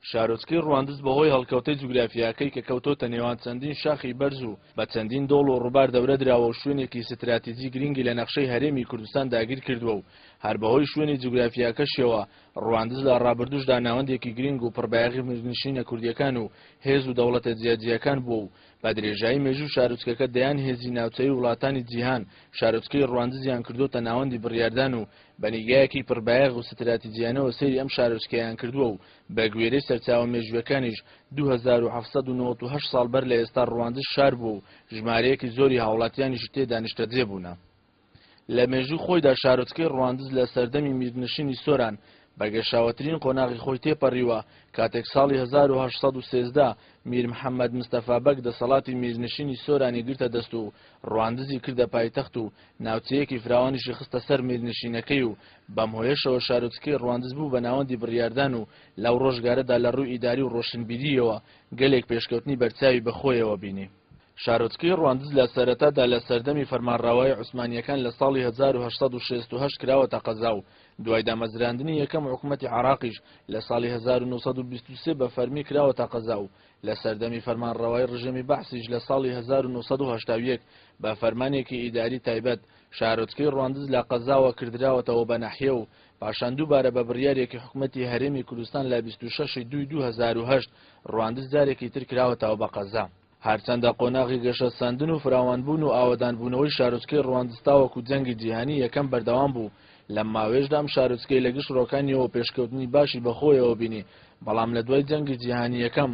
شارۆچکەی ڕواندز بەهۆی هەڵکەوتەی جوگرافیاکەی کە کەوتۆتە نێوان چەندین شاخی بەرز و بە چەندین دۆڵ و ڕووبار دەورە دراوە و شوێنێکی ستراتیجی گرنگی لە نەخشەی هەرێمی کوردستان داگیر کردووە و هەر بەهۆی شوێنی جوگرافیاکەشیەوە ڕواندز لە ڕابردووشدا ناوەندێکی گرنگ و پڕبایەغی میرنشینە کوردیەکان و هێز و دەوڵەتە جیاجیەکان بووە و بە درێژایی مێژوو شارۆچکەکە دەیان هێزی ناوچەی وڵاتانی جیهان شارۆچکەی ڕواندزیان کردوتە ناوەندی بڕیاردان و بە نیگایەکی پڕبایەغ و ستراتیجیانەوە سەیری ئەم شارۆچکەیان کردووە و بە گوێرەی سەرچاوە مێژوویەکانیش 2798 ساڵ بەر لە ئێستا ڕواندز شار بوو و ژمارەیەکی زۆری هاوڵاتیانیش تێدا نیشتەجێ بوونە. لە مێژوو خۆیدا شارۆچکەی ڕواندز لە سەردەمی میرنشینی سۆران بە گەشاوەترین قۆناغی خۆی تێپەڕیوە کاتێک ساڵی 1813 میر محەممەد مستەفا بەگ دەسەڵاتی میرنشینی سۆرانی گرتە دەست و ڕواندزی کردە پایتەخت و ناوچەیەکی فراوانیشی خستە سەر میرنشینەکەی و بەم هۆیەشەوە شارۆچکەی ڕواندز بوو بە ناوەندی بڕیاردان و لەو ڕۆژگارەدا لە ڕووی ئیداری و ڕۆشنبیریەوە گەلێک پێشکەوتنی بەرچاوی بەخۆیەوە بینی. شارۆچکەی ڕواندز لە سەرەتادا لە سەردەمی فەرمانڕەوایی عوسمانیەکان لە ساڵی 1868 کراوەتە قەزا و دوای دامەزراندنی یەکەم حکومەتی عێراقیش لە ساڵی 1923 بە فەرمی کراوەتە قەزا و لە سەردەمی فەرمانڕەوایی ڕژێمی بەحسیش لە ساڵی 1970 بە فەرمانێکی ئیداری تایبەت شارۆچکەی ڕواندز لە قەزاوە کردراوەتەوە بە ناحیە و پاشان دووبارە بە بڕیارێکی حکومەتی هەرێمی کوردستان لە 26 دوای 2008 ڕواندز جارێکی تر کراوەتەوە بە قەزا. هەرچەندە قۆناغی گەشە ساندن و فراوانبوون و ئاوەدانبوونەوەی شارۆچکەی ڕواندز تاوەکو جەنگی جیهانی یەکەم بەردەوام بوو لەم ماوەیەشدا ئەم شارۆچکەی لە گشت ڕۆکانیەوە پێشکەوتنی باشی بەخۆیەوە بینی بەڵام لە دوای جەنگی جیهانی یەکەم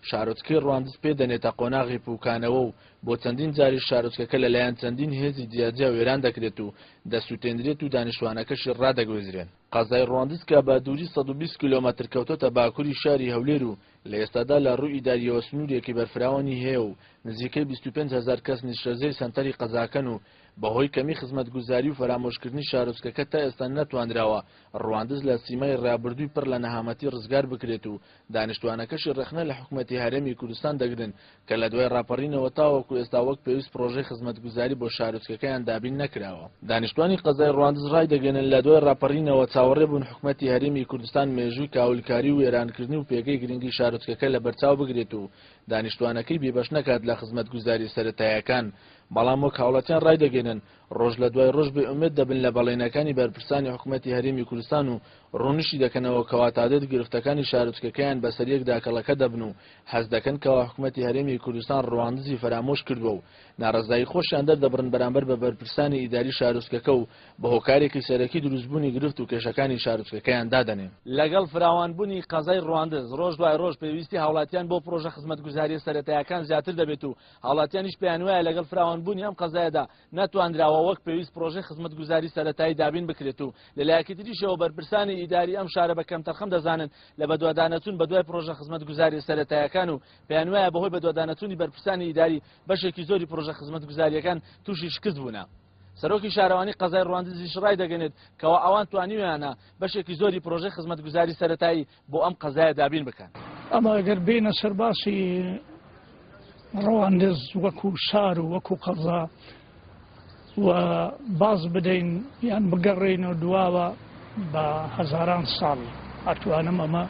شارۆچکەی ڕواندز پێدەنێتە قۆناغی پووکانەوە و بۆ چەندین جاری شارۆچکەکە لەلایەن چەندین هێزی جیاجیا وێران دەکرێت و دەسووتێنرێت و دانیشتوانەکەشی ڕادەگوێزرێن. قەزای ڕواندز کە بە دووری 120 کیلۆمەتر کەوتۆتە باکووری شاری هەولێر و لە ئێستادا لە ڕووی ئیداریەوە سنوورێکی بەرفراوانی هەیە و نزیکەی 25,000 کەس نیشتەجێی سەنتەری قەزاکەن و بەهۆی کەمی خزمەتگوزاری و فەرامۆشکردنی شارۆچکەکە تا ئێستا نەتوانراوە ڕواندز لە سیمای ڕابردووی پڕ لە نەهامەتی ڕزگار بکرێت و دانیشتوانەکەشی ڕێخنە لە حکومەتی هەرێمی کوردستان دەگرن کە لە دوای ڕاپەڕینەوە تاوەکو ئێستا وەک پێویست پرۆژەی خزمەتگوزاری بۆ شارۆچکەکەیان دابین نەکراوە. دانیشتوانی قەزای ڕواندز ڕای دەگەنن لە دوای ڕاپەڕینەوە چاوەڕێ بوون حکومەتی هەرێمی کوردستان مێژووی کاولکاری و وێرانکردنی و پێگەی گرنگی شارۆچکەکە لە بەرچاو بگرێت و دانیشتوانەکەی بێبەش نەکات لە خزمەتگوزاری سەرەتاییەکان. بەڵام وەک هاوڵاتیان ڕای دەگەنن ڕۆژ لە دوای ڕۆژ بێئومێد دەبن لە بەڵێنەکانی بەرپرسانی حکومەتی هەرێمی کوردستان و ڕوونشی دەکەنەوە کەواتادێت گرفتەکانی شارۆچکەکەیان بەسەر یەک داکەڵەکە دەبن و حەز دەکەن کەوا حکومەتی هەرێمی کوردستان ڕواندزی فەرامۆش کردووە و ناڕەزایی خۆشیان دەردەبڕن بەرامبەر بە بەرپرسانی ئیداری شارۆچکەکە و بە هۆکارێکی سەرەکی دروستبوونی گرفت و کێشەکانی شارۆچکەکەیان دادەنێن. لەگەڵ فراوانبوونی قەزای ڕواندز ڕۆژ دوای ڕۆژ پێویستی هاوڵاتیان بۆ پرۆژە خزمەتگوزاری سەرەتاییەکان زیاتر دەبێت و هاوڵاتیانیش پێیان وایە لەگەڵ فراوانبوونی ئەم قەزایەدا نەتوانراوە وەک پێویست پرۆژەی خزمەتگوزاری سەرەتایی دابین بکرێت و لەلایەکی تریشەوە بەرپرسانی ئیداری ئەم شارە بە کەمتەرخەم دەزانن لە بەدوادانەچوون بە دوای پرۆژە خزمەتگوزاری سەرەتاییەکان و پێیان وایە بەهۆی بەدوادانەچوونی بەرپرسانی ئیداری بەشێکی زۆری پرۆژە خزمەتگوزاریەکان تووشی شکست بوونە. سەرۆکی شارەوانی قەزای ڕواندزیش ڕای دەگەنێت کەوا ئەوان توانیویانە بەشێکی زۆری پرۆژەی خزمەتگوزاری سەرەتایی بۆ ئەم قەزایە دابین بکەن. ئەمە ئەگەر بینە سەرباسی ڕواندز وەکو شار و وەکو قەزا و باز بدەین یان بگەڕێنەوە دواوە بە هەزاران ساڵ ئەتوانم ئەمە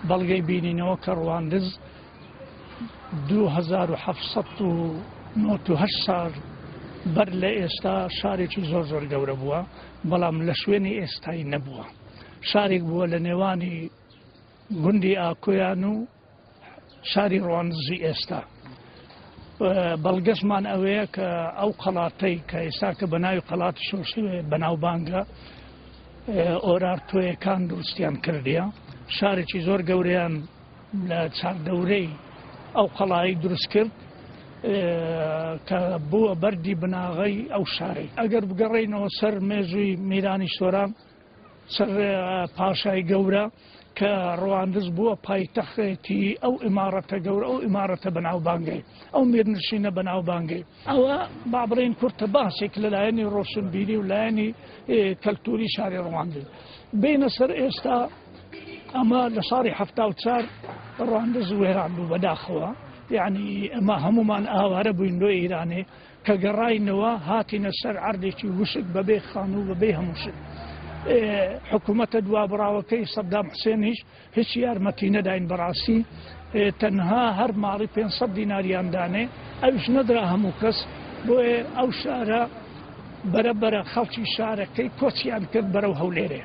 بەڵگەی بینینەوە کە ڕواندز 2798 ساڵ بەر لە ئێستا شارێکی زۆر زۆر گەورە بووە بەڵام لە شوێنی ئێستایی نەبووە. شارێک بووە لە نێوانی گوندی ئاکۆیان و شاری ڕواندزی ئێستا. بەڵگەشمان ئەوەیە کە ئەو قەڵاتەی کە ئێستا کە بە ناوی قەڵاتی شۆشێ بەناوبانگە ئۆرارتۆیەکان دروستیان کردیە شارێکی زۆر گەورەیان لە چاردەورەی ئەو قەڵایی دروست کرد کە بووە بەردی بناغەی ئەو شارەی. ئەگەر بگەڕێینەوە سەر مێژووی میرانی سۆران سەر پاشای گەورە کە ڕواندز بووە پایتەختی ئەو ئیمارەتە گەورە ئەو ئیمارەتە بەناوبانگەی ئەو میرنشینە بەناوبانگەی ئەوە با بڕین کورتە باسێک لەلایەنی ڕۆشنبیری و لایەنی کەلتوری شاری ڕواندز. بینە سەر ئێستا ئەمە لە ساڵی 74 ڕواندز وێران بوو بەداخەوە یعنی ئەمە هەمومان ئاوارە بووین بۆ ئیرانێ کە گەڕاینەوە هاتینە سەر عەردێکی وشک بەبێ خان و بەبێ هەموو شت. حکوومەتە دوابراوەکەی سەدام حوسێنیش هیچ یارمەتی نەداین بەڕاستی تەنها هەر ماڵی 500 دیناریاندانێ ئەوش نەدرا هەموو کەس بۆیە ئەو شارە بەرەبەرە خەڵکی شارەکەی کۆچیان کرد بەرەو هەولێرێ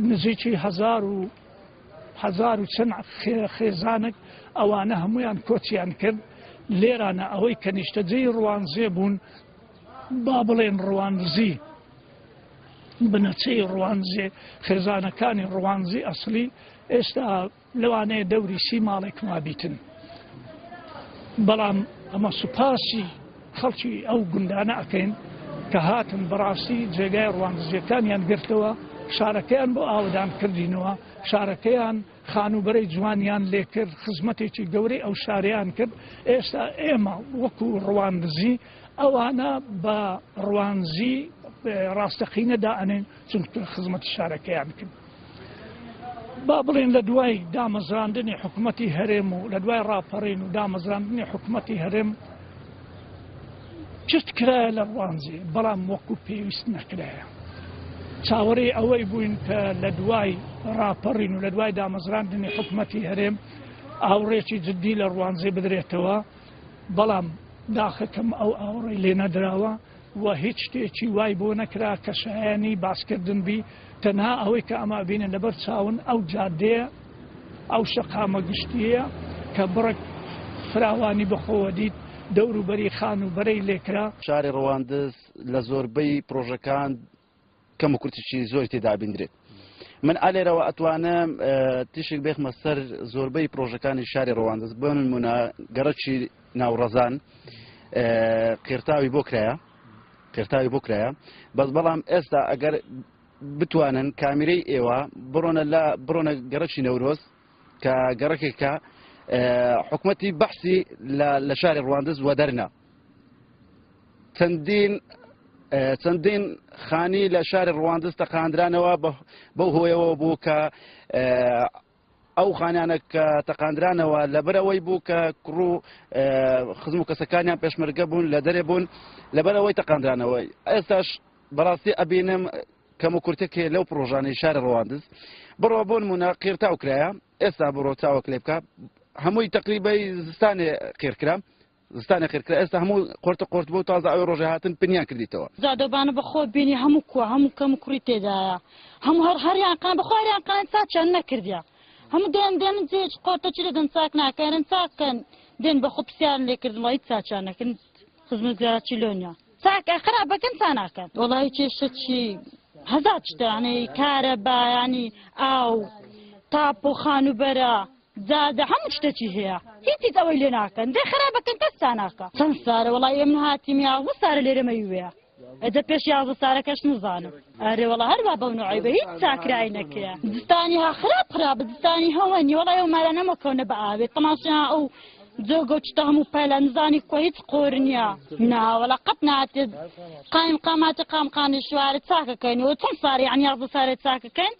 نزیکی هەزار و چەند خێزانێک ئەوانە هەمویان کۆچیان کرد لێرانە ئەوەی کە نیشتەجێی ڕوانزێ بوون با بڵێن ڕوانزی بنەچەی ڕوانزێ خێزانەکانی ڕوانزی ئەسلی ئێستا لەوانەیە دەوری 30 ماڵێک مابیتن بەڵام ئەمە سوپاسی خەڵکی ئەو گوندانە ئەکەین کە هاتن بەڕاستی جێگای ڕوانزیەکانیان گرتەوە شارەکەیان بۆ ئاودان کردینەوە شارەکەیان خانوبەرەی جوانیان لێکرد خزمەتێکی گەورەی ئەو شاریان کرد ئێستا ئێمە وەکو ڕوانزی ئەوانە بە ڕوانزی ڕاستەقینەدا ئەنێن چونکە خزمەتی شارەکەیان کرد با بڵێن لە دوای دامەزراندنی حکوومەتی هەرێم و لە دوای ڕاپەڕین و دامەزراندنی حکوومەتی هەرێم چت کرایە لە ڕوانزی بەڵام وەکو پێویست نەکرایە چاوەڕێی ئەوەی بووین کە لە دوای ڕاپەڕین و لە دوای دامەزراندنی حکوومەتی هەرێم ئاوڕێکی جددی لە ڕوانزی بدرێتەوە بەڵام داخەکەم ئەو ئاوڕێی لێ نەدراوە و هیچ شتێکی وای بۆ نەکرا کە شایانی باسکردن بی تەنها ئەوەی کە ئەمە بینە لەبەر چاون ئەو جادەیە ئەو شەقامە گشتیە کە بڕک فراوانی بەخۆوە دیت دەوروبەری خانوبەرەی لێکرا شاری ڕەواندز لە زۆربەی پرۆژەکان کەم و کورتێکی زۆری تێدا بینرێت من ئالێرەوە ئەتوانم تیشێک بێخمە سەر زۆربەی پرۆژەکانی شاری ڕەواندز بۆ نمونە گەڕەکی ناوڕەزان قێرتاوی بۆ کرایە بەس بەڵام ئێستا ئەگەر بتوانن کامیرەی ئێوە بڕۆنە گەڕەکی نەورۆز کە گەڕەکێکە حکوومەتی بەحسی لە شاری ڕەواندز وە دەرنا چەندین خانی لە شاری ڕەواندز تەقاندرانەوە بەو هۆیەوە بوو کە ئەو خانیانە کە تەقاندرانەوە لەبەرەوەی بوو کە کوڕ و خزم و کەسەکانیان پێشمەرگە بوون لە دەرێ بوون لەبەرەوەی تەقاندرانەوەی ئێستاش بەڕاستی ئەبینم کەم و کورتێکی لەو پرۆژانەی شاری ڕەواندز بڕۆ بۆ نمونە قێرتاو کرایە ئێستا بڕۆ چاوەک لێ بکە هەمووی تقریبەی زستانێ خێرکرا ئێستا هەموو قورت بۆ تازە ئەوی ڕۆژێ هاتن پنیان کردیتەوە زادۆبانە بەخۆ بینی هەموو کووە هەموو کەم و کوڕی تێدایە هەموو هەریانقان بەخواریانقان چاچیان نەکردیا هەموو دێن جێچ قۆرتە چی دەدەن چاک ناکەن چاکەن دێن بەخۆ پرسیان لێکردنەوە هیچ چاچیانەکەن خزمەت زیارەت چیلۆنیا چاک خراپەکەن چا ناکەن وەڵی کێشە چی هەزار شتانەی کارە بایانی ئاو تاپ و خانوبەرە زادە هەموو شتێکی هەیە هیچ ئەوەی لێ ناکەن دێ خراپەکەن کەس چا ناکە چەند سارە وەڵی ئێمە هاتیم یاغوە سارە لێرەمەوێە ئەدە پێش 11 سارەکەش نزانم ئەرێ وەڵا هەروە بەو نوعیبە هیچ چاکرای نەکرا دستانی ها خراپ دستانی هەوەنی وەڵی ئەو مارە نەمەکەونە بە ئاوێت تەماشا ئەو جۆگە چتە هەموو پایلا نزانی کۆ هیچ قۆرنیە ناوەڵا قەت ناتێت قاماتە قامقانی شوارە چاکەکەینەوە چەند ساری یعنی 11 سارە چاکەکەین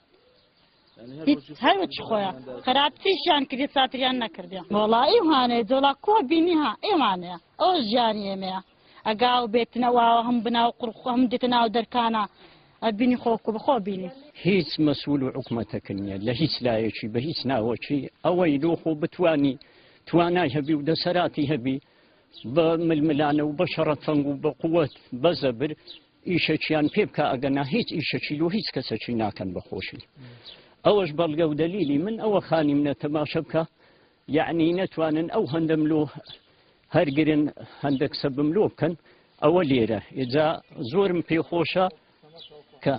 هیچ هەروەچ خۆیان خراپچیشیان کردی ساتریان نەکردیان وەڵا ئێوانەیە جۆڵا کۆ بینی ها ئێوانەیە ئەو ژیانی ئێمەیە ئەگاو بێتنەوە هەم بناو قڕخ هەم دێتە ناو دەرکانە ئەبینی خۆکو بخۆ بینی هیچ مەسئول و حکوومەتەکە نییە لە هیچ لایەکی بە هیچ ناوەکی ئەوەی دۆخۆ بتوانی توانای هەبی و دەسەراتی هەبی بە ململانە و بە شەڕەفەنگ و بە قووەت بە زەبر ئیشەکیان پێ بکە ئەگەنا هیچ ئیشەکی و هیچ کەسەکی ناکەن بەخۆشی ئەوەش بەڵگە و دەلیلی من ئەوە خانی منە تەماشە بکە یعنی نەتوانن ئەو هەندە ملۆ هەرگرن هەندێک سەب ملۆ بکەن ئەوە لێرە ئێجا زۆرم پێخۆشە کە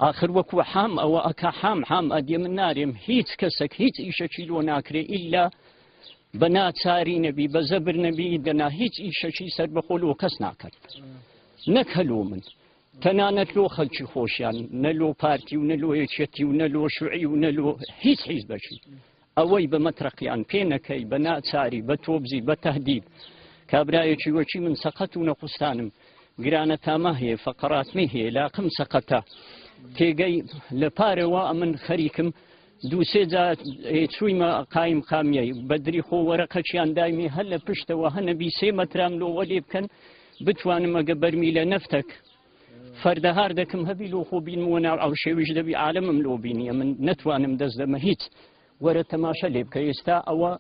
آخر وەکو حام ئەوە ئەکا حام ئەدێ من نارێم هیچ کەسێک هیچ ئیشەکی لۆ ناکرێ ئیلا بە ناچاری نەبی بە زەبر نەبی دەنا هیچ ئیشەکی سەر بەخۆلۆ کەس ناکەن نەک هەلۆ من تەنانەت لۆ خەڵکی خۆشیان نەلۆ پارتی و نەلۆ یەکێتی و نەلۆ شوعی و نەلۆ هیچ حیزبەکی ئەوەی بە مەترەقیان پێ نەکەی بە ناچاری بە تۆبزی بە تەهدید کابرایەکی وەکی من سەقەت و نەخوستانم گرانە تامە هەیە فەقەراتمی هەیە لاقم سەقەتە تێگەی لە پارەوە ئەمن خەریکم دووسێ جا چوویمە قایم خامیەی بەدری خۆ وەرەقەچیان دایمی هەر لە پشتەوە هەنەبی 3 مەترام لۆوە لێ بکەن بتوانم ئەگە بەرمی لە نەفتەک فەردەهار دەکەم هەبی لۆ خۆ بینمەوە ناو ئەو شێویش دەبی عالەمم لۆ بینیە من نەتوانم دەست دەمە هیچ وەرە تەماشە لێ بکە ئێستا ئەوە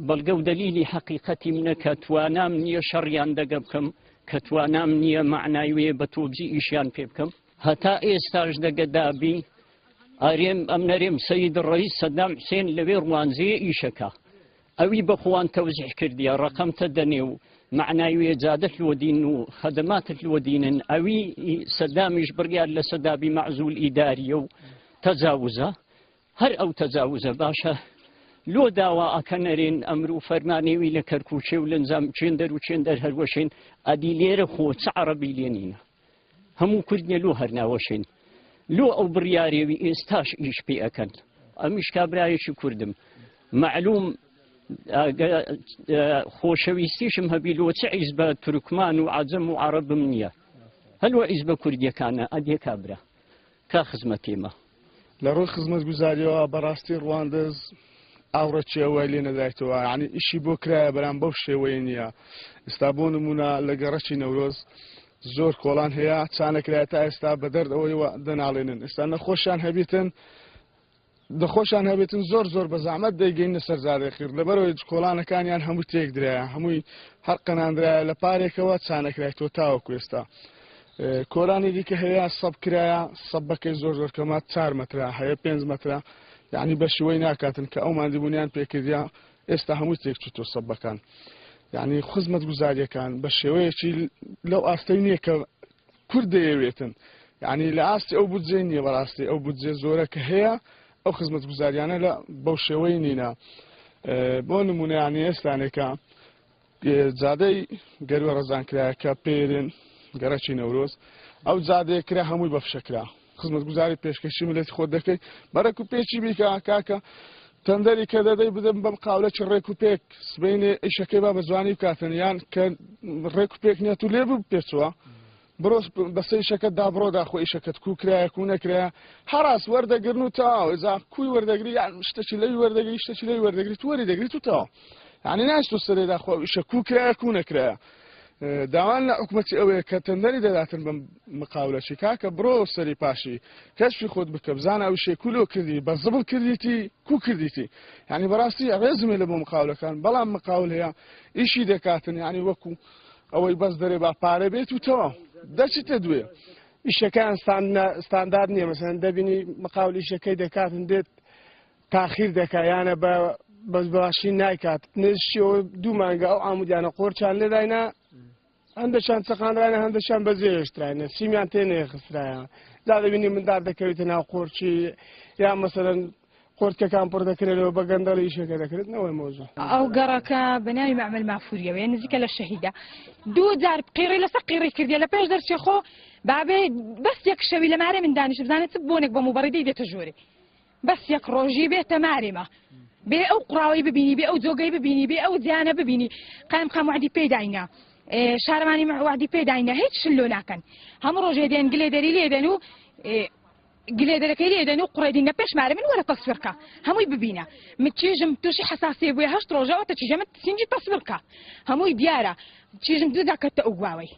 بەڵگە و دەلیلی حەقیقەتی منە کە توانام نییە شەڕیان دەگە بکەم کە توانام نییە معنای وێ بە تۆبجی ئیشیان پێ بکەم هەتا ئێستاش دەگە دابی ئارێم ئەم نەرێم سەید ڕەئیس سەدام حوسێن لەوێ ڕوانزەیە ئیشەکە ئەوی بەخۆوان تەوزیح کردیە ڕەقەمتە دەنێ و معنای وێ جادەت لۆدین و خەدەماتت لۆدینن ئەوی سەدامیش بڕیار لە سەدابی مەعزول ئیداریە و تەجاوزە هەر ئەو تەجاوزە باشە لۆ داوا ئەکە نەرێن ئەمر و فەرمانێوی لە کەرکوچێ و لەنجام چێندەر و چێندەر هەروەشێن ئەدی لێرە خۆ چ عەرەبی لێنینە هەموو کوردنە لۆ هەرناوەشێن لۆ ئەو بڕیارێوی ئێستاش ئیش پێ ئەکەن ئەمیش کابرایەکی کوردم معلوم خۆشەویستیشم هەبی لۆ چ عیز بە تورکمان و عەجەم و عەرەبم نییە هەلوە عیز بە کوردیەکانە ئەدێ کابرا کا خزمەتێمە لە ڕۆی خزمەت گوزاریەوە بەڕاستی ڕواندز ئاوڕەچیەوە لێ نەدایتەوە یعنی ئیشی بۆ کرایە بەرام بەو شێوەیە نییە ئێستا بۆ نمونە لە گەڕەکی نەورۆز زۆر کۆڵان هەیە چانەکرایە تا ئێستا بە دەردەوەیەوە دەناڵێنن ئێستا نەخۆشیان هەبێتن دەخۆشیان هەبێتن زۆر زۆر بە زەحمەت دەیگەینە سەر زارێخیر لەبەرەوەی کۆڵانەکانیان هەموو تێک درایە هەمووی هەر قەناندرایە لە پارێکەوە چانەکرایەوە تاوەکو ئێستا کۆرانی دیکە هەیە سەب کرایە سەبەکەی زۆر زۆر کەمات 4 مەترا هەیە 5 مەترا یعنی بە شێوەی ناکاتن کە ئەو ماندیبوونیان پێکردیا ئێستا هەمووی تێک چوتۆ سەبەکان یعنی خزمەت گوزاریەکان بە شێوەیەکی لەو ئاستەی نییە کە کورد دەیەوێتن یعنی لە ئاستی ئەو بودجێ نییە بەڕاستی ئەو بودجێ زۆرە کە هەیە ئەو خزمەت گوزاریانە لە بەو شێوەی نینە بۆ نمونەیانی ئێستانێکە جادەی گەروە ڕەزانکرایە کە پێرن گەڕەکی نەورۆز ئەو جادەیە کرا هەمووی بەفشەکرا خزمەت گوزاری پێشکەشی ملەتی خۆت دەکەی بەرەک و پێچی بیکە کاکە تەندەری کە دەدەی بدەم بەم قاولەکی ڕێک و پێک سبەینێ ئیشەکەی با بە جوانی بکاتن یان کە ڕێک و پێک نیە و لێ بوو پێچووە بڕۆ بەسەر ئیشەکەت دابڕۆدا خۆ ئیشەکەت کو کرایە کو نەکرایە هەڕاست وەردەگرن و تاو ئێزا کوی وەردەگری یان شتێکی لەوی وەردەگری شتێکی لەوی وەردەگریت وەری دەگریت و تاو یعنی ناچتۆ سەرێدا خۆ ئیشە کو کرایە کو نەکرایە داوان لە حکومەتی ئەوەیە کە تەندەری دەداتن بە مقاولەشی کاکە بڕۆ سەری پاشی کەشفی خۆت بکە بزانە ئەو شێکولۆ کردی بە زبڵ کردیتی کو کردیتی یعنی بەڕاستی ڕێزمێ لە بۆ مقاولەکان بەڵام مقاول هەیە ئیشی دەکاتن یعنی وەکو ئەوەی بەس دەرێ با پارە بێت و تەواو دەچیتە دوێ ئیشەکان ستاندارد نییە مەسەن دەبینی مقاول ئیشەکەی دەکاتن دێت تاخیر دەکایانە بەس باشی نایکات نشیەوە 2 مانگە ئەو ئامودیانە قۆرچان لێداینا هەندەشان چقاندرانە هەندەشان بەجێهێشتراینە سیمیان تێنێ خسترایە جا دەبینی مندار دەکەوێتە ناو قۆرچی یان مەسەلەن قۆرچەکان پڕ دەکرێتەوە بە گەندەڵی ئیشەکە دەکرێتنەوەی مۆزوع ئەو گەڕەکە بەناوی مەعمەل مافووریەوە یان نزیکە لە شەهیدە 2 جار قیڕی لەسەر قیڕی کردیە لە پێش دەرچێ خۆ بابێ بەس یەک شەوی لە مارێ من دانیش بزانێت چ بۆنێک بە موبەڕیدەی دێتە ژوورێ بەس یەک ڕۆژی بێتە مارێمە بێ ئەو قوڕاوی ببینی بێ ئەو جۆگەی ببینی بێ ئەو جیانە ببینی قایم خام وعدی پێداینە شارمانی وعدی پێداینە هیچ شلۆ ناکەن هەموو ڕۆژێ دێن گلێدەری لێدەن و گلێدەرەکەی لێدەن و قوڕێدینە پێش مارە من وەرە تەسویرکە هەمووی ببینە مچێژم تووشی حساسیە بووە 8 ڕۆژەوە تە چیژەمە سینجی تەسویرکە هەمووی دیارە چیژم دووداکەتە ئەو گواوەی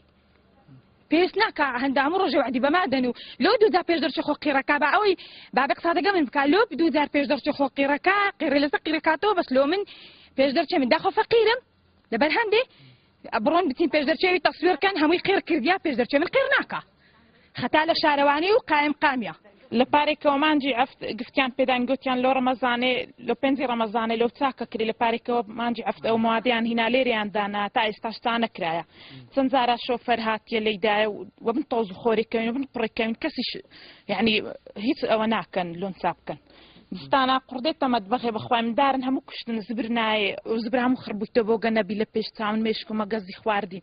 پێست ناکە هەندە هەموو ڕۆژێ وعدی بەمادەن و لۆ 2 جار پێش دەرچێ خۆ قیڕەکە بە ئەوەی بابێک سادەگە من بکە لۆ 2 جار پێش دەرچێ خۆ قیڕەکە قیڕی لەسەر قیڕەکاتەوە بەس لۆ من پێش دەرچێ من داخۆ فەقیرم لەبەر هەندێ بڕۆن بچین پێش دەرچێوی تەسویرکەن هەمووی قیر کردیا پێش دەرچێ من قیر ناکە خەتا لە شارەوانی و قایم قامیە لە پارێکەوە مانجی ئەفت گفتیان پێدان گوتیان لۆ ڕەمەزانێ لۆ 5 ڕەمەزانێ لەو چاکە کردی لە پارێکەوە مانجی ئەفت ئەو موادیان هینا لێریان دانا تا ئێستاش تا نەکرایە چەند جارە شۆفەر هاتیە لەیدایە و بن تۆز خۆریکەوین و بن پڕێکەوین کەسیش یعنی هیچ ئەوە ناکەن لۆن چاپ بکەن دستانە قوردێتە مەتبەخێ بەخوای مندارن هەموو کوشتن زبر نایە و زبر هەموو خڕبوویتە بۆ گەنەبی لە پێش چاون مێشکمە گەزی خواردین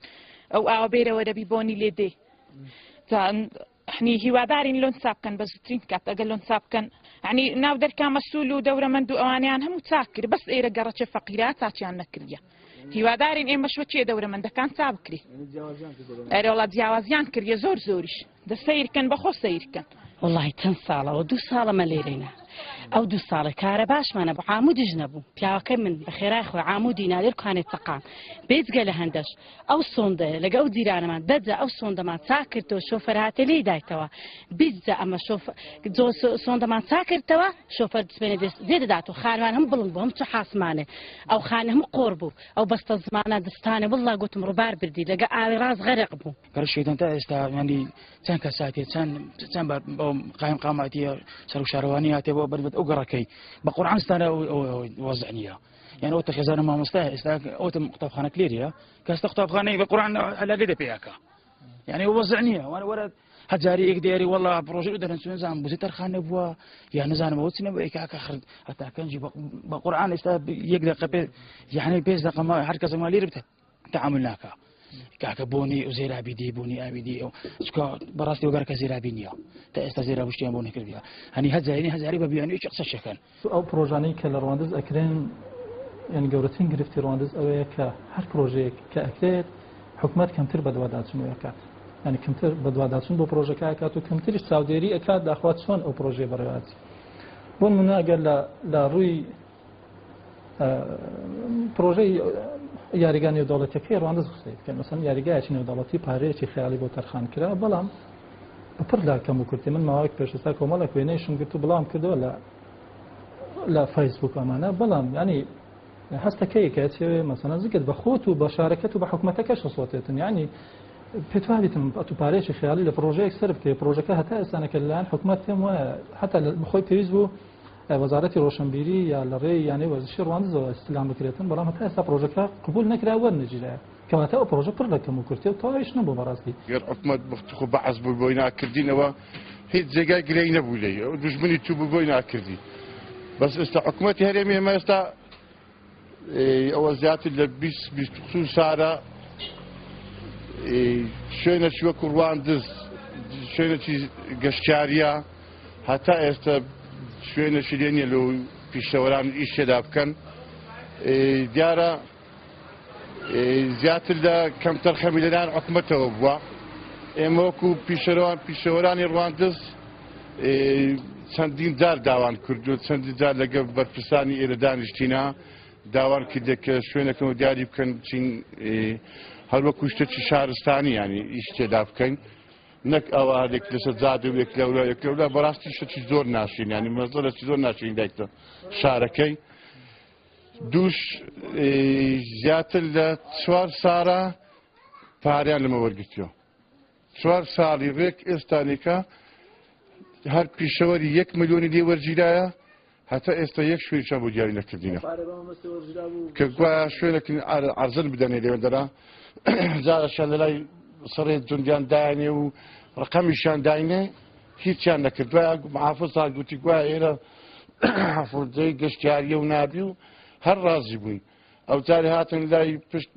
ئەو ئاوە بێرەوە دەبی بۆنی لێدێ يعني هیوادارین لۆن چاپ بکەن بە زووترین کات ئەگەر لۆن چاپ بکەن يعني ناو دەرکا مەسوول و دەورەمەند و ئەوانیان هەموو چاک کرد بەس ئێرە گەڕەچە فەقیرا چاچیان نەکردیە هیوادارین ئێمەش وەچێ دەورەمەندەکان چاپ بکرێ ئەرێ وڵات جیاوازیان کردیە زۆر زۆریش دە سەیرکەن بەخۆ سەیرکەن والله چەند ساڵەوە 2 ساڵەمە لێرەینە ئەو 2 ساڵە کارە باشمانە بۆ عامودیش نەبوو پیاوەکە من بە خێرای خۆی عامودی نادێر کوانێت تەقان بێجگە لە هەندەش ئەو سۆندەیە لەگە ئەو جیرانەمان دەجە ئەو سۆندەمان چاکردەوە شۆفەر هاتێ لێی دایتەوە بیجە ئەمە سۆندەمان چاکردەوە شۆفەر دەستێنێ دێ دەداتەوە خانمان هەم بڵند بوو هەم چ حاسمانێ ئەو خانە هەم قۆڕ بوو ئەو بەستە زمانە دەستانێ وڵڵا گوتم ڕووبار بردی لەگە ئاوی ڕاست غەرق بوو گەڕشیدن تا ئێستا ینی چەند کەساتێ چەند قایم قاماتیە سەر و شارەوانی هاتێ بۆ بەربەت ئەو گەڕەکەی بە قورعانستانە وەزع نییە یعنی ئەوتە خێزانە مامۆستا ئێستا ئەوتە قوتابخانە لێریە کەستە قوتابخانەی بە قورعان علاقەی دەپێیاکە یعنی وەزع نییە وەرە هەجاری یەک دێری وەڵا پرۆژەی دەرەنسوێنزان بزی تەرخانە بووە یا نزانەوە چنە بە ئێکاکە خرد هەتاکەنجی بە قورعان ئێستا یەک دقیقە پێ یعنی 5 دقیقە هەر کەسێک لێرە بتە تعامل ناکە کاکە بۆنی ئەو زێرابی دی بوونی ئاویدی ئەو چکە بەڕاستی وەگەرکە زێرابی نییە تا ئێستا زێرا بشتیان بۆ نەکردیە هەنی هەزاری بە بیانی قسە شەکەن ئەو پرۆژانەی کە لە ڕواندز ئەکرێن یعنی گەورەترین گرفتی ڕواندز ئەوەیە کە هەر پرۆژەیەک کە ئەکرێت حکومەت کەمتر بە دواداچوون ئەکات ینی کەمتر بە دواداچوون بۆ پرۆژەکە ئەکات و کەمتری چاودێری ئەکات داخوات چۆن ئەو پرۆژەی بەڕێوەچی بۆ نمونە ئەگەر لە ڕووی پرۆژەی یاریگا نێودەوڵەتیەکەی ڕواندز قسەی بکەن مەسەڵەن یاریگایەکی نێودەوڵەتی پارەیەکی خەیاڵی بۆ تەرخان کرا بەڵام بەپڕ لا کەم و کورتی من ماوەیەک پێشەستا کۆمەڵێک وێنەیشم گرت و بڵام کردەوە لە فەیسبوک ئەمانە بەڵام ینی هەستەکەیەکە چێوێ مەسەڵەن زگت بە خۆت و بە شارەکەت و بە حکومەتەکەش سۆتێتن ینی پێتوانیتم ئەتو پارێکی خەیاڵی لە پرۆژەیەک سەر بکەی پرۆژەکە هەتا ئێستانەکە لەلایەن حکومەت پێم وایە هەتا بەخۆی پێویست بوو وەزارەتی ڕۆشنبیری یا لە ڕێی یانەی وەرزشی ڕواندزەوە ئیستیلام بکرێتن بەڵام هەتا ئێستا پرۆژەکە قبول نەکرا وەرنەگیرایە کەواتە ئەو پرۆژە پڕ لە کەم و کورتێ و تەواویش نەبوو بەڕاستی گەر حکومەت بەخۆ بەعەز بوو بۆی ناکردینەوە هیچ جێگای گرەی نەبوو لێ دوژمنی تو بوو بۆی ناکردی بەس ئێستا حکومەتی هەرێمی ئێمە ئێستا ئەوە زیاتر لە 20 سارە شوێنێکی وەکو ڕواندز شوێنێکی گەشتیاریە هەتا ئێستا شوێنێکی لێ نییە لە پیشەوەران ئیشێدا بکەن دیارە زیاتر لە کەم تەرخەمی لەلایەن حکومەتەوە بووە ئێمە وەکو پیشەوەرانی ڕواندز چەندین جار داوان کردو چەندین جار لەگە بەرپرسانی ئێرە دانیشتینە داوان کردێک کە شوێنەکەمە دیاری بکەن بچین هەروەکو شتێکی شارستانی ینی ئیش تێدا بکەین نەک ئەوە هەرێک لەسەر جادەوێک لەورە بەڕاستی شتێکی زۆر ناشین ینی مەزۆرەی زۆر ناشین دایکتە شارەکەی دووش زیاتر لە 4 ساڵە پاریان لەمە وەرگرتیەوە 4 ساڵی ڕێک ئێستانێکە هەر پیشەوەری 1 ملیۆنی لێ وەرگیرایە هەتا ئێستا یەک شوێنیان بۆ دیاری نەکردینە کە گوایە شوێنێکی عەرزن بدەنێ لێوەندەرا جارەشان لەلای سەرێت جوندیان داینێ و ڕقەمیشان داینێ هیچیان نەکرد دوایە محافظ ساڵ گوتی گوایە ئێرە حەفوردەی گەشتیاریە و نابی و هەر ڕازی بووین ئەو جارێ هاتن لای پشت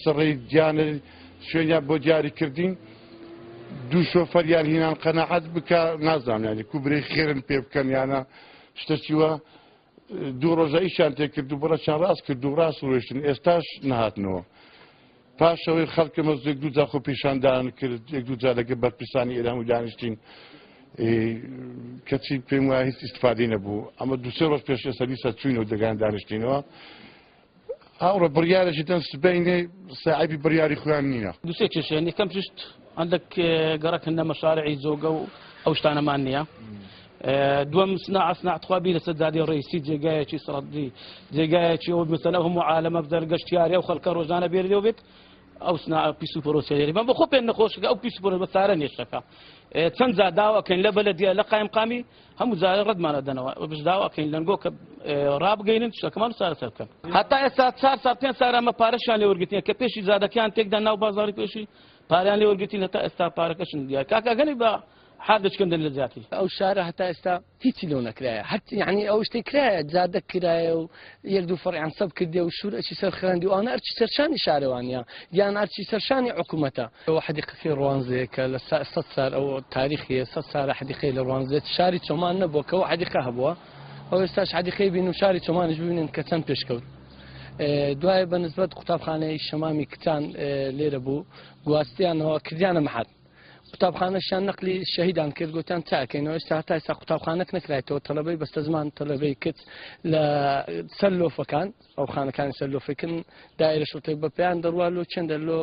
سەڕێی دیانە شوێنیان بۆ دیاری کردین دوو شۆفەریان هینان قەنەعەت بکە نازانم ینی کوبرەی خێرن پێ بکەن یانە شتەچیوە دوو ڕۆژە ئیشیان تێ کرد و بڕەشان ڕاست کرد و ڕاست ڕۆیشتن ئێستاش نهاتنەوە پاشەوەی خەڵکەمە یەک دوو جا خۆ پیشاندان کرد یەک دوو جا لەگە بەرپرسانی ئێران و دانیشتین کەچی پێم وایە هیچ ئیستفادەی نەبوو ئەمە 2-3 ڕۆژ پێش ئێستا دیسە چوینەوە دەگەیان دانیشتینەوە ئەوڕە بڕیارێکی دەن سبەینێ ساعیبی بڕیاری خۆیان نینە دووسێک کێشێنی کەم پشت هەندێک گەڕەکردنە مەشارعی زۆگە و ئەو شتانەمان نییە دووەم سناعتخوابی لەسەر دادی ڕئیسی جێگایەکی سەرەدی جێگایەکی ئەو مەسەلە هەموو عالەمە بدەرگەشتیاری و خەڵکە ڕۆژانە بێردەوە بێت ئەو پیس و پرۆسیێری من بە خۆ پێ نەخۆشەکە ئەو پیس و پرۆ بەسارە نێشتەکە چەند جا داواکەین لە بەلەدیە لە قایم قامی هەموو جارە ڕەتمانە دەنەوە بش داواکەین لەنگۆ کە ڕابگەینن شتەکەمان سارە سەر بکەن هەتا ئێستا 4 ساڵ 5 ساڵ ئەمە پارەشیان لێ وەرگرتین کە پێشی زادەکەیان تێکدا ناو بازاڕی پێشی پاریان لێ وەرگرتین هەتا ئێستا پارەکەشن دیار کاکەگەنی بە حادشکردن لە زیاتی ئەو شارە هەتا ئێستا هیچی لەو نەکرایە هەر یعنی ئەو شتێک کرایە جادە کرایە و یەک دوو فەرعیان سەب کردێ و شوورەکی سەرخەندی و ئەوانە ئەرچی سەرشانی شارەوانیە یان ئەرچی سەرشانی حکوومەتە ئەوە حەدیقەکەی ڕوانزەیە کە لە 100 سال ئەو تاریخیە 100 سالە حەدیقەی لە ڕوانزێت شاری چۆمان نەبووە کە ئەو حەدیقە هەبووە ئەو ئێستاش حەدیقەی بین و شاری چۆمانش ببینن کە چەند پێشکەوت دوای بەنسبەت قوتابخانەی شەمامی کتان لێرە بوو گواستیانەوە کردیانە مەحەد قوتابخانەشیان نەقلی شەهیدان کرد گوتیان چاکەینەوە ئێستا تا ئێستا قوتابخانەک نەکرایەوە تەڵەبەی بەستە زمان تەڵەبەی کچ لە سەر لۆفەکان ئەو خانەکانی سەر لۆفەکن دایرە شوتێک بە پێیان دەڕوا لۆ چەندە لۆ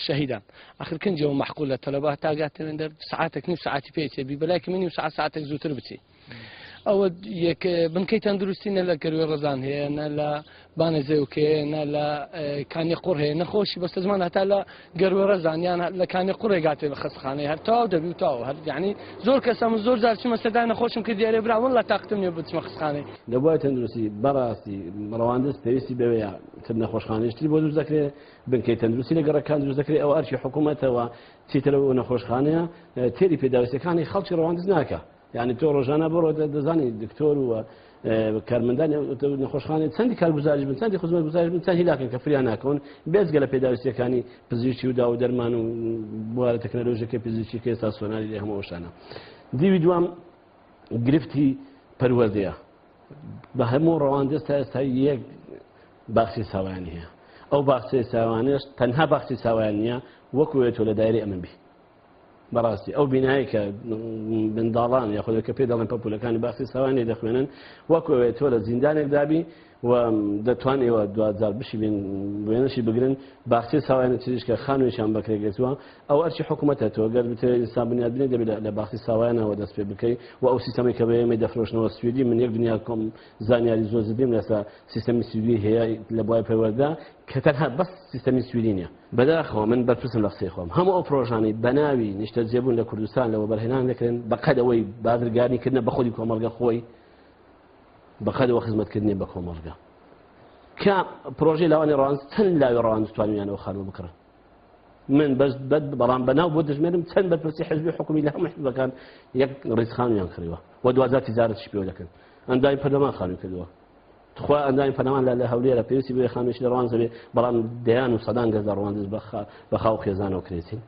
شەهیدان آخر کنجەوە مەحقولە تەلەبە تاگاتێن دەر سعاتێک نیم سعاتی پێچێ بی بەلای کەمی نیم سعاتێک زووتر بچی ئەوە یەک بنکەی تەندروستی نە لە گەروێ ڕەزان هەیە نە لە بانە زەوکێ نە لە کانی قوڕ هەیە نەخۆشی بەستە زمان هەتا لە گەروێ ڕەزانیان لە کانی قوڕێگاتێ بە خەستخانەی هەر تاو دەبی و تاوە هەر یعنی زۆر کەسەم زۆر جار چمە سەدا نەخۆشم کرد دیارێ براون لە تاقتم نیە بچمە خستخانەی لە بۆی تەندروستی بەڕاستی ڕەواندز پێویستی بەوەیە تر نەخۆشخانەشتی بۆ دروست دەکرێت بنکەی تەندروستی لە گەڕەکان دروست دەکرێت ئەو ئەرچی حکوومەتەوە چیترە و نەخۆشخانەیە تێری پێداویستەکانی خەڵکی ڕەواندز ناکە یعنی تۆ ڕۆژانە بڕۆ دەزانی دکتۆر و کارمەندانی نەخۆشخانەی چەندی کارگوزاریش بن چەندی خزمەت گوزاریش بن چەند هیلاکەن کە فریان ناکەون بێجگە لە پێداویستیەکانی پزیشکی و داو دەرمان و بوارە تەکنەلۆژیەکەی پزیشکی کە ئێستا سۆناری لێ هەموو ئەوشانە. دیوی دوام گرفتی پەروەردەیە بە هەموو ڕەواندز تا ئێستا یەک باخچەی ساوایان هەیە ئەو باخچەی ساوانش تەنها باخچەی ساوایان نییە وەکوێت تۆ لە دایرەی ئەمن بی بەڕاستی ئەو بینایی کە بنداڵان یاخۆ کە پێ دەڵێن پەپولەکانی باخچەی ساوانی دەخوێنن وەکوێت تۆ لە زیندانێک دابی و دەتوانێەوە 2000 بشی بێن وێنەشی بگرن باخچەی ساوایانە چیش کە خانوویشان بەکرێگەتووە ئەو ئەرچی حکوومەتە تۆ گەر بتێ ئینسان بنیاد بنێ دەبێت لە باخچەی ساوایانەوە دەست پێ بکەی و ئەو سیستەمی کە بەیەمە دەفرۆشنەوە سوێدی من یەک دنیا کۆم زانیاری زۆر زدیم لەسا سیستەمی سوێدی هەیە لە بۆی پەروەردە کە تەنها بەس سیستەمی سوێدی نییە بەداخەوە من بەرپرسم لە قسەی خۆم هەموو ئەو پرۆژانەی بەناوی نیشتە جێبوون لە کوردستان لەوە بەرهێنان دەکرێن بەقەدەوەی بازرگانیکردنە بە خۆی کۆمەڵگە خۆی بەقەدەوە خزمەتکردنی بە کۆمەڵگە کە پرۆژەی لاوانی ڕەواندز چەند لاوی ڕەواندز توانیانەوە خانوو بکڕن من بەس بەڵام بەناو بۆ دەژمێنم چەند بەرپرسی حزبی حکومی لە هەموو حزبەکان یەک ڕیزخانویان کڕیوە و دوازار تیجارەتیش پێوە دەکەن ئەندامی پەرلەمان خانووی کردووە خوا ئەندامی پەرلەمان لە هەولێرە پێویستی بێ خانوویشی لە ڕەواندز بێ بەڵام دەیان و سەدان گەزدا ڕەواندز بە خاو خێزانەوە کرێتین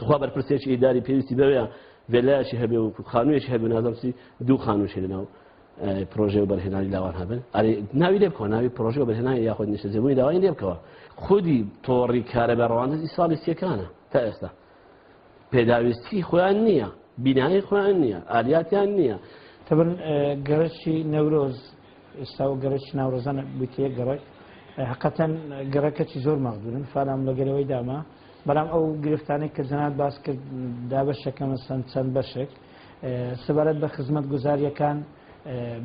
خوا بەرپرسێکی ئیداری پێویستی بەوەیە وێلایەکی هەبێ و خانوویەکی هەبێ نازەمسی دوو خانووشی لەناو پرۆژێ و بەرهێنانی لاوان هەبن ئەرێ ناوی لێ بکەوە ناوی پرۆژێ و بەرهێنانی یاخۆ نیشتە جێبوونی داوای لێ بکەوە خودی تۆڕی کارەبا ڕەواندز ساڵی سیەکانە تا ئێستا پێداویستی خۆیان نییە بینایی خۆیان نییە ئالیاتیان نییە تەبەن گەرەی نەورۆز ئێستا و گەرەی ناوڕۆزانە بوتەیە گەڕێک حقەتەن گەڕەکەی زۆر مەغدورن فالام لەگەرەوەی داما بەڵام ئەو گرفتانەی کە جەنات باس کرد دابەشەکە مەسەن چەند بەشێک سەبارەت بە خزمەت گوزاریەکان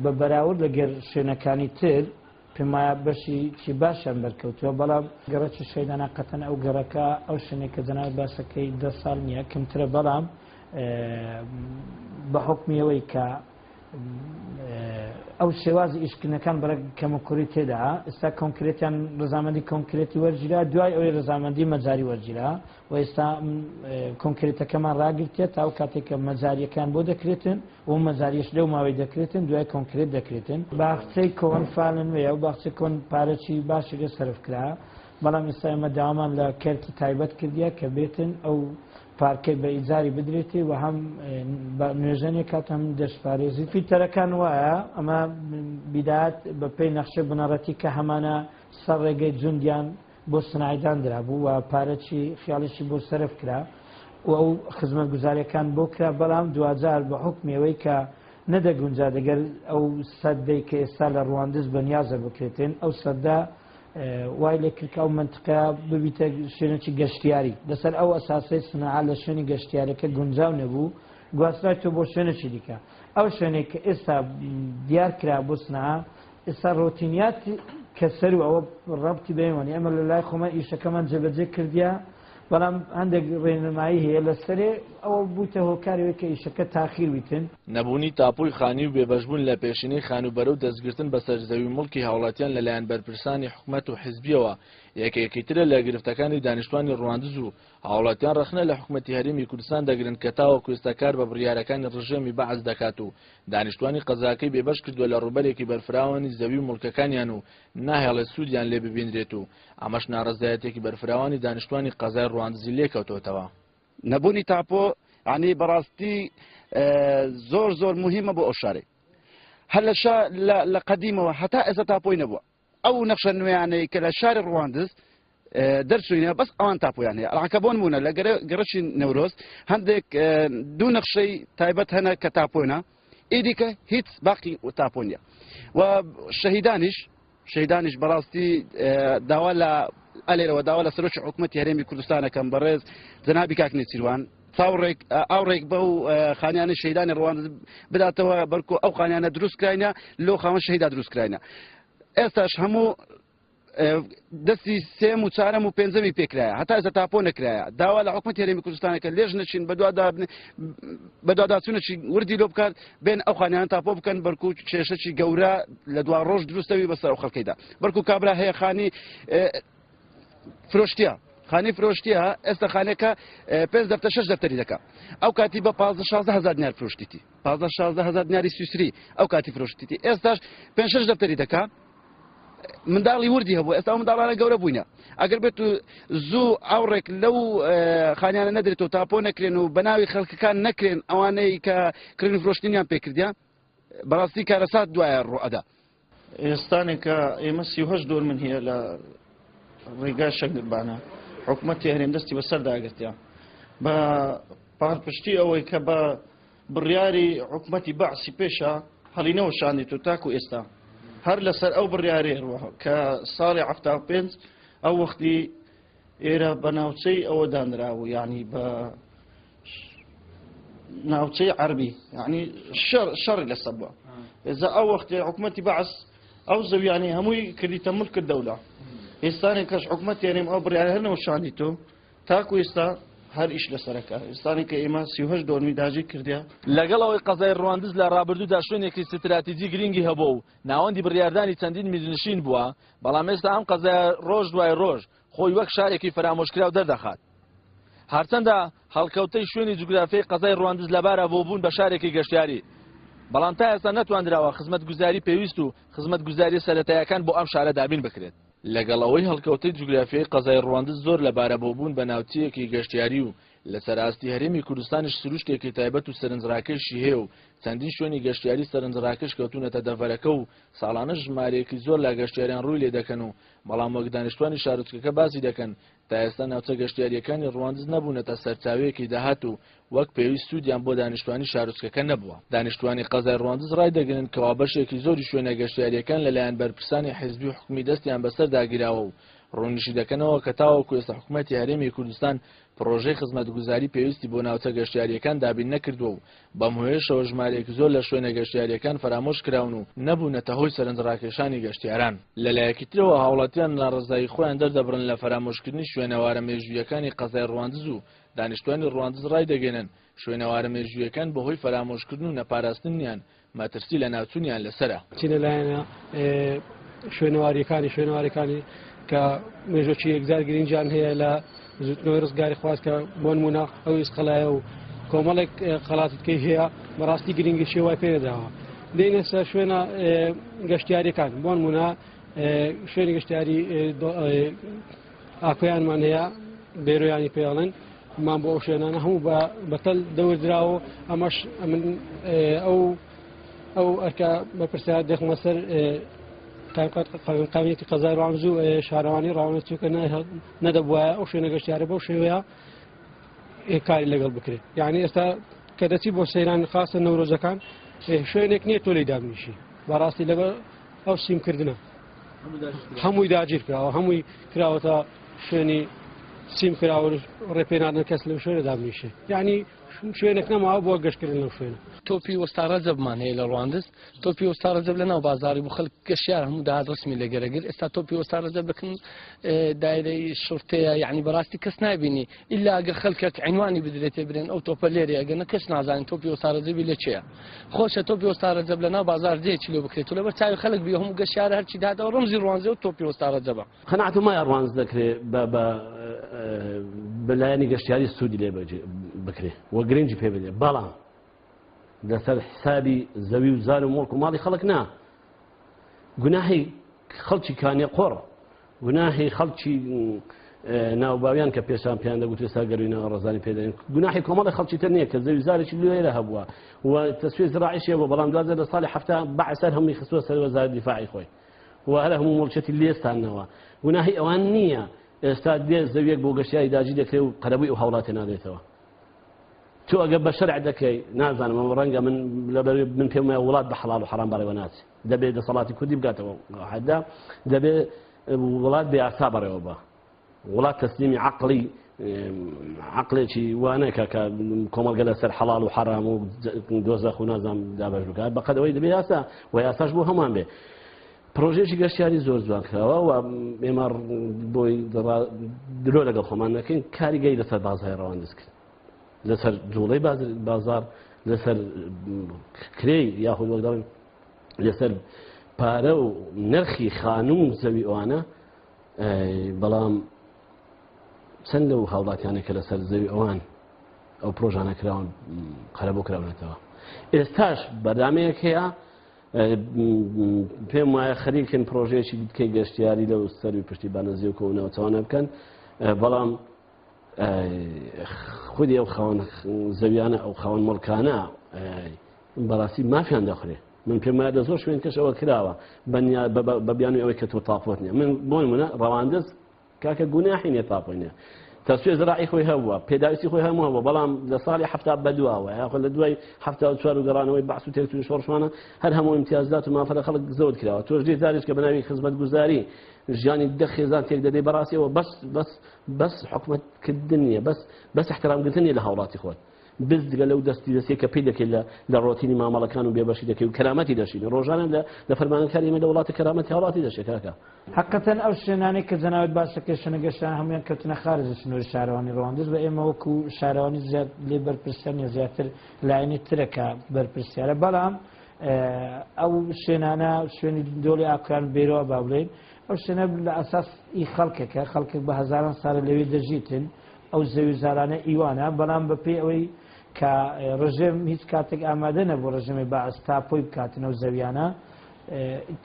بە بەراورد لەگەر شوێنەکانی تر پێمایە بەشی چی باشیان بەرکەوتووە بەڵام گەڕەی شەیدانە قەتەن ئەو گەڕەکە ئەو شوێنێک کە جەنات باسەکەی 10 ساڵ نییە کەمترە بەڵام بە حکمیەوەی کە ئەو شێوازی ئیشکردنەکان بەرە کەمەکوری تێدا ئێستا کۆنکرێتیان ڕزامەندی کۆنکرێتی وەرگیرا دوای ئەوەی ڕزامەندی مەجاری وەرگیرا و ئێستا کۆنکرێتەکەمان ڕاگرتێت تا ئەو کاتێککە مەجاریەکان بۆ دەکرێتن و مەجاریش لەو ماوەی دەکرێتن دوای کۆنکرێت دەکرێتن باخچەی کۆن فالن وێ و باخچەی کۆن پارەی باشی لێ سەرفکرا بەڵام ئێستا ئێمە داوامان لە کەرکی تایبەت کردیە کە بێتن ئەو پارکەی بە ئیجاری بدرێتی و هەم نوێژەنێک کات هەم دەشپارێزی فیلتەرەکان وایە ئەمە بیدات بە پێی نەخشە بنەڕەتی کە هەمانە سەر ڕێگەی جوندیان بۆ سنایدان درابوو و پارەی خیاڵیشی بۆ سەرف کرا و ئەو خزمەت گوزاریەکان بۆ کرا بەڵام دوجار بە حکمیەوەی کە نەدەگونجا دەگەر ئەو سەدەی کە ئێستا لە ڕەواندز بەنیازە بکرێتن ئەو سەدە وای لێ کردکە ئەو منتقە ببیتە شوێنێکی گەشتیاری لەسەر ئەو ئەساسی سنعا لە شوێنی گەشتیارەکە گونجاو نەبوو گواسترای تۆ بۆ شوێنێکی دیکە ئەو شوێنێک کە ئێستا دیار کرا بۆ سنعا ئێستا ڕۆتینیات کە سەر و ئەوە ڕەبتی بێوانی ئەمە لە لای خۆمە ئیشەکەمان جێبەجێ کردیا بەڵام هەندێک ڕێنمایی هەیە لەسەرێ ئەوە بووتە هۆکارەوەی کە ئیشەکە تاخیر بیتن نەبوونی تاپۆی خانی و بێبەشبوون لە پێشینەی خانوبەرە و دەستگرتن بە سەرزەوی مڵکی هاوڵاتیان لەلایەن بەرپرسانی حکومەت و حزبیەوە یەکێکیترە لە گرفتەکانی دانیشتوانی ڕەواندز و هاوڵاتیان ڕخنە لە حکومەتی هەرێمی کوردستان دەگرن کە تاوە کوێستەکار بە بڕیارەکانی ڕژێمی بەعز دەکات و دانیشتوانی قەزاکەی بێبەش کردووە لە ڕوبەرێکی بەرفراوانی زەوی و مڵکەکانیان و ناهێڵێت سوودیان لێ ببینرێت و ئەمەش ناڕەزایەتێکی بەرفراوانی دانیشتوانی قەزای ڕەواندزی لێکەوتوتەوە. نەبوونی تاپۆ عنی بەڕاستی زۆر مهمە بۆ ئەو شارێ هەر لە قەدیمەوە هەتا ئێستا تاپۆی نەبووە ئەو نەخشە نوێیانەی کە لە شاری ڕەواندز دەرچوینە بەس ئەوان تاپۆیان هەیە ئەڵانکەبوون بوونە لە گەڕەشی نەورۆز هەندێک دوو نەخشەی تایبەت هەنە کە تاپۆنە ئیدیکە هیچ باقی تاپۆ نیە و شەهیدانیش بەڕاستی داوا لە ئەلێرەوە داوا لە سەرۆکی حکوومەتی هەرێمی کوردستانەکەم بەڕێز جەنابی کاک نێچیروان ئاوڕێک بەو خانیانە شەهیدانی ڕەواندز بداتەوە بەرکو ئەو خانیانە دروستکراینە لۆ خاوەن شەهیدا دروستکراینە ئێستاش هەموو دەستی سێم و چارەم و پێنجەمی پێکرایە هەتا ئێستا تاپۆ نەکرایە داوا لە حکوومەتی هەرێمی کوردستانەکە لێژ نەچین بەدواداچوونەی وردی لۆ بکات بێن ئەو خانیان تاپۆ بکەن بەرکو کێشەی گەورە لە دوا ڕۆژ دروستەوی بەسەر ئەو خەڵکەیدا بەرکو کابرا هەیە خانی فرۆشتیە خانی فرۆشتیە ئێستا خانێکە 5 دەفتەر 6 دەفتەری دەکات ئەو کاتی بە 15-16 هزار دینار فرۆشتیتی 15-16 هزار دیناری سویسری ئەو کاتی فرۆشتیتی ئێستاش 5-6 دەفتەری دەکات منداڵی وردی هەبوو ئێستا منداڵانە گەورە بووینە ئەگەر بێت و زوو ئاوڕێک لەو خانیانە نەدرێتەوە تاپۆ نەکرێن و بەناوی خەڵکەکان نەکرێن ئەوانەی کە کردنی فرۆشتنیان پێکردیان بەڕاستی کارەسات دوایە ڕوئەدا ئێستانێکە ئێمە 38 دۆر من هەیە لە ڕێگای شەکربانە حکوومەتی هەرێم دەستی بەسەر داگرتیا بە پاڵپشتی ئەوەی کە بە بڕیاری حکوومەتی بەعسی پێشە هەڵینەوە شاندێت و تاکو ئێستا هەر لەسەر ئەو بڕیارێ کە ساڵی 75 ئەو وەختی ئێرە بە ناوچەی ئەوە دانراوە یعنی بە ناوچەی عەربی یعنی شەڕی لەسەر بووە ئێزا ئەو وەختی حکوومەتی بەعس ئەو زەویانی هەمووی کردیتە ملک دەوڵە ئێستانێکەش حکوومەتی هەرێم ئەو بڕیارە هەرنەوە شاندیتۆ تاکو ئێستا هەر ئیش لەسەرەکە ئێستانی کە ئێمە 38 دۆرمی داژی کردیا لەگەڵ ئەوەی قەزای ڕەواندز لە ڕابردوودا شوێنێکی ستراتیجی گرنگی هەبوو و ناوەندی بڕیاردانی چەندین میلیۆنشین بووە بەڵام ئێستا ئەم قەزای ڕۆژ دوای ڕۆژ خۆی وەک شارێکی فرامۆشکراو دەردەخات هەرچەندە هەڵکەوتەی شوێنی جوگرافیای قەزای ڕەواندز لەبارە بۆ بوون بە شارێکی گەشتیاری بەڵام تا ئێستا نەتوانراوە خزمەتگوزاری پێویست و خزمەتگوزاری سەرەتاییەکان بۆ ئەم شارە دابین بکرێت لەگەڵ ئەوەی هەڵکەوتەی جوگرافیای قەزای ڕەواندز زۆر لەبارە بۆ بوون بە ناوچەیەکی گەشتیاری و لە سەراستی هەرێمی کوردستانیش سروشتێکی تایبەت و سەرنجڕاکێشی هەیە و چەندین شوێنی گەشتیاری سەرنجڕاکێش کەوتونەتە دەڤەرەکە و ساڵانە ژمارەیەکی زۆر لە گەشتیاریان ڕووی لێ دەکەن و بەڵام وەک دانیشتوانی شارۆچکەکە باسی دەکەن تا ئێستا ناوچە گەشتیاریەکانی ڕەواندز نەبوونەتە سەرچاوەیەکی داهات و وەک پێویست سوودیان بۆ دانیشتوانی شارۆچکەکە نەبووە دانیشتوانی قەزای ڕەواندز ڕای دەگرن کەوا بەشێکی زۆری شوێنە گەشتیاریەکان لەلایەن بەرپرسانی حیزبی و حکومی دەستیان بەسەر داگیراوە و ڕوونیشی دەکەنەوە کە تاوەکو ئێستا حکوومەتی هەرێمی کوردستان پرۆژەی خزمەتگوزاری پێویستی بۆ ناوچە گەشتیاریەکان دابین نەکردووە و بەم هۆیەشەوە ژمارەیەکی زۆر لە شوێنە گەشتیاریەکان فرامۆش کراون و نەبوونەتە هۆی سەرنجڕاکێشانی گەشتیاران لەلایەکی ترەوە هاوڵاتیان لە ڕزایی خۆیان دەردەبرن لە فرامۆشکردنی شوێنەوارە مێژوویەکانی قەزای ڕەواندز و دانیشتوانی ڕەواندز ڕای دەگەنن شوێنەوارە مێژوویەکان بەهۆی فرامۆشکردن و نەپاراستنیان مەترسی لە ناوچوونیان لەسەرە لەلایەنە شوێنەوارەکانی کە مێژۆکی یەکجار گرنگیان هەیە لە زوتنەوەی ڕزگاری خواست کە بۆ نمونە ئەو ئیسقەلایە و کۆمەڵێک قەڵاتتکەی هەیە بەڕاستی گرنگی شێوای پێداوە دێنە سەر شوێنە گەشتیاریەکان بۆ نمونە شوێنی گەشتیاری ئاکۆیانمان هەیە بێرۆیانی پێڵێن مان بۆ ئەو شوێنانە هەموو بەتەل دەوردراوە ئەمەش ئەو ئەرکە بەپرسیار دەخمە سەر قانونیەتی قەزای ڕەواندز و شارەوانی ڕەواندز چونکە نەدەبووە ئەو شوێنە گەشتیارە بەو شێوەیە کاری لەگەڵ بکرێت یعنی ئێستا کە دەچی بۆ سەیران خاصە نەورۆزەکان شوێنێک نییە تۆ لی دابنیشی بەڕاستی لەگەڵ ئەو سیمکردنە هەمووی داگیر کراوە هەمووی کراوەتە شوێنی سیم کراوە ڕێپێنادن کەس لەو شوێنە دابنیشێ یعنی شوێنێک نەماوە بۆ گەشتکردن لەو شوێنە تۆپی وەستارەجەبمان هەیە لە ڕەواندز تۆپی وەستارەجەب لە ناو بازاری بوو خەڵک گەشتیار هەموو داهات ڕسمی لەگەرەگر ئێستا تۆپی وەستارەجەب بکن دایرەی شورتەیە یعنی بەڕاستی کەس نابینی ئیلا ئەگەر خەڵکێک عنوانی بدرێتێ برێن ئەو تۆپە لێرە ئەگەر کەس نازانین تۆپی وەستارەجەبی لە چێە خۆشە تۆپی وەستارەجەب لە ناو بازار جێکی لێ بکرێت و لەبەر چاوی خەڵک بێ هەموو گەشتیار هەرچی دادەوە ڕەمزی ڕەوانزە و تۆپی وەستارەجەبە قەناعەت ومایە ڕەوانز دەکرێت بەلایەنی گەشتیاری سوودی لێ بکرێ وە گرنگی پێ بدێ بەڵام لەسەر حسابی زەوی و زار و مڵک و ماڵی خەڵک نا گوناهی خەڵکی کانێ قۆڕ گوناهی خەڵکی ناوباویان کە پێشان پێیان دەگوت ئێستا گەروینەوە ڕزانی پێدەین گوناهی کۆمەڵی خەڵکی تر نییە کە زەوی زارێکی لێرە هەبووە و تەسوێ زراعیشیە بۆ بەڵام دوازە لە ساڵی هەفتە بەعسەر هەمووی خستووە سەر وەزارەتی دیفاعی خۆی و هەر هەموو مڵکەتی لێستانەوە گوناهی ئەوان نییە ئێستا دێ زەویەک بۆ گەشتیاری داژی دەکرێت و قەرەبووی ئەو هەوڵاتە نادێتەوە تۆ ئەگە بە شەرع دەکەی نازانم ئەمە ڕەنگە من پێم وایە وڵات بە حەڵال و حەرام بەڕێوە ناچێت دەبێت دەسەڵاتی کوردی بگاتەوە حەدا دەبێت وڵات بێ ئاسا بەڕێوە بە وڵات تەسلیمی عەقڵی عەقلێکی وانەیە کە کۆمەڵگە لەسەر حەڵال و حەرام و دۆزەخ و نازانم دابەش بکات بەقەدەوەی دەبێت یاسا و یاساش بۆ هەمان بێ پرۆژێکی گەشتیاری زۆر جوان کراوە و ئێمە بۆی درۆ لەگەڵ خۆمان نەکەین کاریگەی لەسەر بازاری ڕەواندز کرد لەسەر جوڵەی بازار لەسەر کرێی یاخود وەک دەڵێن لەسەر پارە و نرخی خانوو زەوی ئەوانە بەڵام چەند لەو هاوڵاتیانە کە لەسەر زەوی ئەوان ئەو پرۆژانە کراون قەرەبوو کراونەتەوە ئێستاش بەردامەیەک هەیە پێم وایە خەریکن پرۆژەیەکی بکەی گەشتیاری لەو سەروی پشتیبانە زیێکۆونەوە چاوانە بکەن بەڵام خودی ئەو خاوەن زەویانە ئەو خاوەن مڵکانە بەڕاستی مافیان دەخورێ من پێم وایە لە زۆر شوێن کەش ئەوە کراوە بە بیانوی ئەوەی کە تۆ تاپۆت نییە من بۆی منە ڕەواندز کاکە گوناحی نیە تاپۆی نیە تەسوێ زراعی خۆی هەبووە پێداویستی خۆی هەموو هەبووە بەڵام لە ساڵی هەفتا بەدواوە یاخۆ لە دوای هەفتا و چوار و گەڕانەوەی بەعس و تێکتوی شۆڕشمانە هەر هەموو امتیازات و مافەرە خەڵک زەوت کراوە تۆش دێ زاریش کە بەناوی خزمەتگوزاری ژیانی دەخێزان تێک دەدەی بەڕاستیەوە بەس حکومەتکردن نیە بەس احترامگرتن نیە لە هاوڵاتی خۆت بزگە لەو دەستی کە پێی دەکەیت لە ڕۆتینی مامەڵەکان و بێبەشی دەکەی و کەرامەتی دەشین ڕۆژانە لە فەرمانەکاری ئێمە لە وڵاتی کەرامەتی هاوڵاتی دەشێت کاکە حقەتەن ئەو شوێنانەی کە جەناوت باسەکەی شوێنە گەشتیان هەمویان کەوتنە خارج سنووری شارەوانی ڕەواندز بە ئێمە وەکو شارەوانی زیاد لێ بەرپرسیان زیاتر لایەنی ترەکە بەرپرسیارە بەڵام ئەو شوێنانە شوێنی دۆڵی ئاکان بێرەوە با بڵێن ئەو شوێنە لە ئەساسی خەڵکێکە خەڵکێک بە هەزاران ساڵە لەوێ دەژیتن ئەو زەوی زارانە ئیوانە بەڵام بەپێی ئەوەی کە ڕژێم هیچ کاتێک ئامادە نەبوو ڕژێمی بەعس تاپۆی بکاتنەوە زەویانە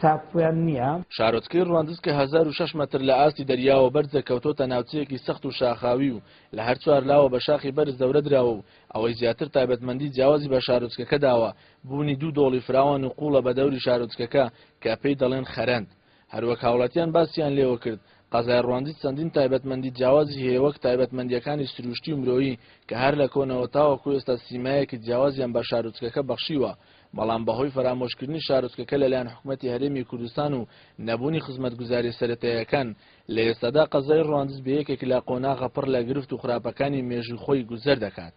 تاپۆیان نییە شارۆچکەی ڕواندز کە 1600 مەتر لە ئاستی دەریاوە بەرزە کەوتۆتە ناوچەیەکی سەخت و شاخاوی و لە هەر چوار لاوە بە شاخی بەرز دەورە دراوە و ئەوەی زیاتر تایبەتمەندی جیاوازی بە شارۆچکەکە داوە بوونی 2 دۆڵی فراوان و قوڵە بە دەوری شارۆچکەکە کە پێی دەڵێن خەرەند هەروەک هاوڵاتیان باسییان لێوە کرد قەزای ڕواندز چەندین تایبەتمەندی جیاوازی هەیە وەک تایبەتمەندیەکانی سروشتی و مرۆیی کە هەر لە کۆنەوە تاوەکو ئێستا سیمایەکی جیاوازیان بە شارۆچکەکە بەخشیوە بەڵام بەهۆی فەرامۆشکردنی شارۆچکەکە لەلایەن حکوومەتی هەرێمی کوردستان و نەبوونی خزمەتگوزاری سەرەتاییەکان لە ئێستادا قەزای ڕواندز بە یەکێک لە قۆناغە پڕ لە گرفت و خراپەکانی مێژووی خۆی گوزەر دەکات.